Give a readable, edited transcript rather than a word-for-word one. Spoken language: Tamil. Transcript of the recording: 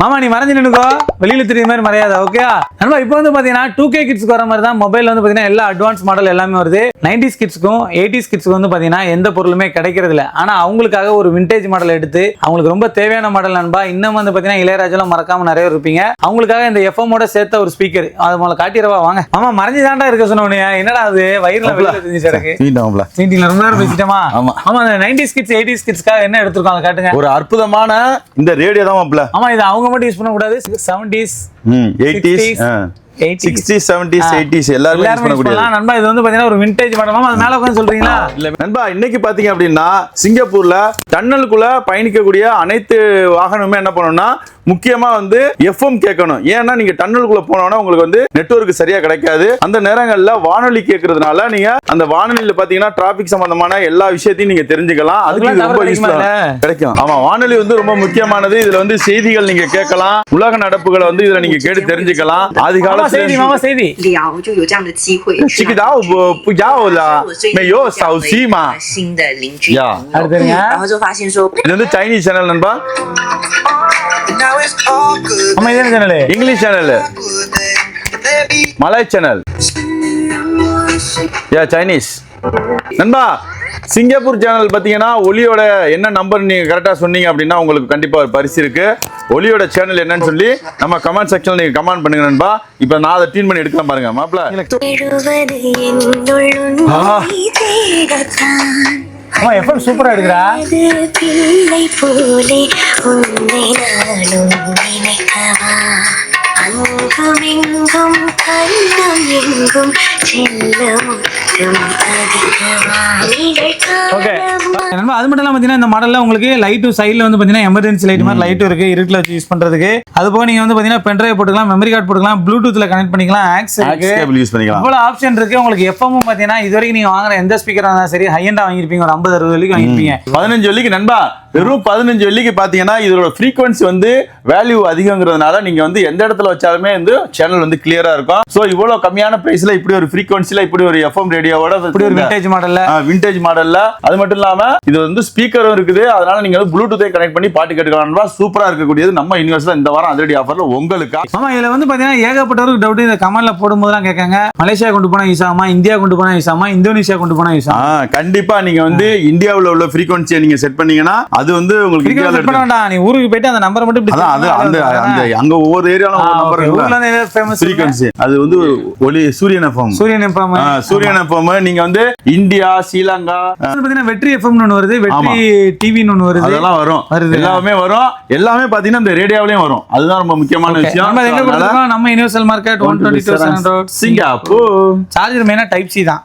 மாமா நீ மறைஞ்சு நின்னுக்கோ, வெளியில தெரியுற மாதிரி மறையாத. ஓகே நண்பா, இப்போ வந்து பாத்தீங்கன்னா 2K கிட்ஸ்க்கு வர மாதிரி தான் மொபைல் வந்து பாத்தீங்கன்னா எல்லா அட்வான்ஸ் மாடல் எல்லாமே வருது. 90s கிட்ஸ்க்கும் 80s கிட்ஸ்க்கு வந்து பாத்தீங்கன்னா எந்த பொருளுமே கிடைக்கிறது இல்ல. ஆனா அவங்களுக்காக ஒரு விண்டேஜ் மாடல் எடுத்து அவங்களுக்கு ரொம்ப தேவையான மாடல் நண்பா. இன்னும் வந்து பாத்தீங்கன்னா இளையராஜாலாம் மறக்காம நிறைய இருப்பீங்க. அவங்களுக்காக இந்த FM ஓட சேர்த்த ஒரு ஸ்பீக்கர் அது முதல்ல காட்டிடவா வாங்க. மாமா மறைஞ்சு தாண்டா இருக்க சொன்னோனே, என்னடா அது வயிறுல வெளியில தெரிஞ்சிச்சு எனக்கு. மீட்டிங்ல ரொம்ப நேரம் பேசிட்டோமா. ஆமா 90s கிட்ஸ் 80s கிட்ஸ்க்காக என்ன எடுத்துருக்கோம் அதை காட்டுங்க. ஒரு அற்புதமான இந்த ரேடியோ தான் மாப்ள. ஆமா இது அவங்க மட்டும் யூஸ் பண்ண கூடாது. 70s 80s 60s 70s 80s எல்லாரும் யூஸ் பண்ணக்கூடிய நண்பா. இது வந்து பாத்தீங்கன்னா ஒரு விண்டேஜ் மாடல். அது மேல உட்கார்ந்து சொல்றீங்களா? இல்ல நண்பா, இன்னைக்கு பாத்தீங்க அப்படின்னா சிங்கப்பூர்ல டன்னலுக்குள்ள பயணிக்கக்கூடிய அனைத்து வாகனமுமே என்ன பண்ணணும்னா முக்கியமா வந்து FM கேட்கணும். ஏன்னா நீங்க டன்னலுக்குள்ள போனோம்னா உங்களுக்கு வந்து நெட்வொர்க் சரியா கிடைக்காது. அந்த நேரங்கள்ல வானொலி கேட்கறதுனால நீங்க அந்த வானொலியில பாத்தீங்கன்னா டிராபிக் சம்பந்தமான எல்லா விஷயத்தையும் நீங்க தெரிஞ்சுக்கலாம். அதுக்கு இது ரொம்ப யூஸ்ஃபுல்லா கிடைக்கும். ஆமா, வானொலி வந்து ரொம்ப முக்கியமானது. இதுல வந்து செய்திகள் நீங்க கேட்கலாம். உலக நடப்புகளை வந்து இதுல நீங்க கேட்டு தெரிஞ்சுக்கலாம். ஆதி கால செய்தி மாமா செய்தி 聊就有这样的机会这个到不要了没有手机嘛新的邻居然后就发现说இது வந்து சைனீஸ் சேனல் நண்பா. ஆமா இது என்ன channel? English channel, Malay channel, Chinese நண்பா. சிங்கப்பூர் சேனல் பாத்தீங்கன்னா ஒலியோட என்ன நம்பர் நீங்க கரெக்டா சொன்னீங்க அப்படின்னா உங்களுக்கு கண்டிப்பா ஒரு பரிசு இருக்கு. ஒலியோட சேனல் என்னன்னு சொல்லி நம்ம கமெண்ட் செக்ஷன்ல நீங்க கமெண்ட் பண்ணுங்க நண்பா. இப்போ நான் அதை டியூன் பண்ணி எடுக்கலாம் பாருங்க மாப்ள. ஆமா FM சூப்பரா எடுக்குறா. ஓகே நண்பா, அது மட்டும் இல்லாம பாத்தீங்கன்னா இந்த மாடல்ல உங்களுக்கு லைட்டும் சைடுல வந்து பாத்தீங்கன்னா எமர்ஜென்சி லைட் மாதிரி லைட்டும் இருக்கு, இருட்டுல வச்சு யூஸ் பண்றதுக்கு. அது போக நீங்க வந்து பாத்தீங்கன்னா பென் டிரைவ் போட்டுக்கலாம், மெமரி கார்டு போட்டுக்கலாம், ப்ளூடூத்ல கனெக்ட் பண்ணிக்கலாம், ஆக்ஸ் இருக்கு, யூஸ் பண்ணிக்கலாம். இவ்வளவு ஆப்ஷன் இருக்கு உங்களுக்கு. FM பாத்தீங்கன்னா இது வரைக்கும் நீங்க வாங்குற எந்த ஸ்பீக்கரா இருந்தாலும் சரி ஹை எண்டா வாங்கிருப்பீங்க, ஒரு 50-60 வரைக்கும் வாங்கிருப்பீங்க. 15 வெள்ளிக்கு நண்பா, வெறும் 15 வெள்ளிக்கு பாத்தீங்கன்னா இதோட ஃப்ரீக்வன்சி வந்து வேல்யூ அதிகங்கிறதுனால நீங்க வந்து எந்த இடத்துல வச்சாலுமே வந்து சேனல் வந்து கிளியரா இருக்கும். சோ இவ்வளவு கம்மியான பிரைஸ்ல இப்படி ஒரு ஃப்ரீக்வன்சில இப்படி ஒரு FM ரேடியோவோட இப்படி ஒரு விண்டேஜ் மாடல்ல அது மட்டும் இல்லாம இது வந்து ஸ்பீக்கரும் இருக்குது. அதனால நீங்க வந்து ப்ளூடூத்தை கனெக்ட் பண்ணி பாட்டு கேட்கலாம். சூப்பரா இருக்கக்கூடியது நம்ம யூனிவர்ஸ்ல இந்த வாரம் அதிரடி ஆஃபர்ல உங்களுக்கு. ஆமா இதுல வந்து பாத்தீங்கன்னா ஏகப்பட்டவருக்கு டவுட் இந்த கமெண்ட்ல போடும்போதெல்லாம் கேட்காங்க, மலேசியா கொண்டு போனா யூஸ் ஆகுமா, இந்தியா கொண்டு போனா யூஸ் ஆகுமா, இந்தோனேஷியா கொண்டு போனா யூஸ் ஆகுமா? கண்டிப்பா நீங்க வந்து இந்தியாவுல உள்ள ஃப்ரீக்வன்சியை நீங்க செட் பண்ணீங்கன்னா அது வந்து உங்களுக்கு இந்தியாவுல செட் பண்ண வேண்டாம். நீ ஊருக்கு போயிட்டு அந்த நம்பரை மட்டும் அங்க ஒவ்வொரு ஏரியால ஒரு நம்பர் இருக்கு ஃபேமஸ் ஃப்ரீக்வன்சி. அது வந்து ஒலி சூரியன் FM நீங்க வந்து இந்தியா, ஸ்ரீலங்கா பாத்தீங்கன்னா வெற்றி FM னு ஒன்னு வருது, வெற்றி டிவி னு ஒன்னு வருது. அதெல்லாம் வரும், எல்லாமே வரும். எல்லாமே பாத்தீங்கன்னா இந்த ரேடியோவிலயும் வரும். அதுதான் ரொம்ப முக்கியமான விஷயம். நம்ம எங்க கொடுத்திருக்கோம்? நம்ம universal market 122 road Singapore. Charger மெயினா டைப் C தான்.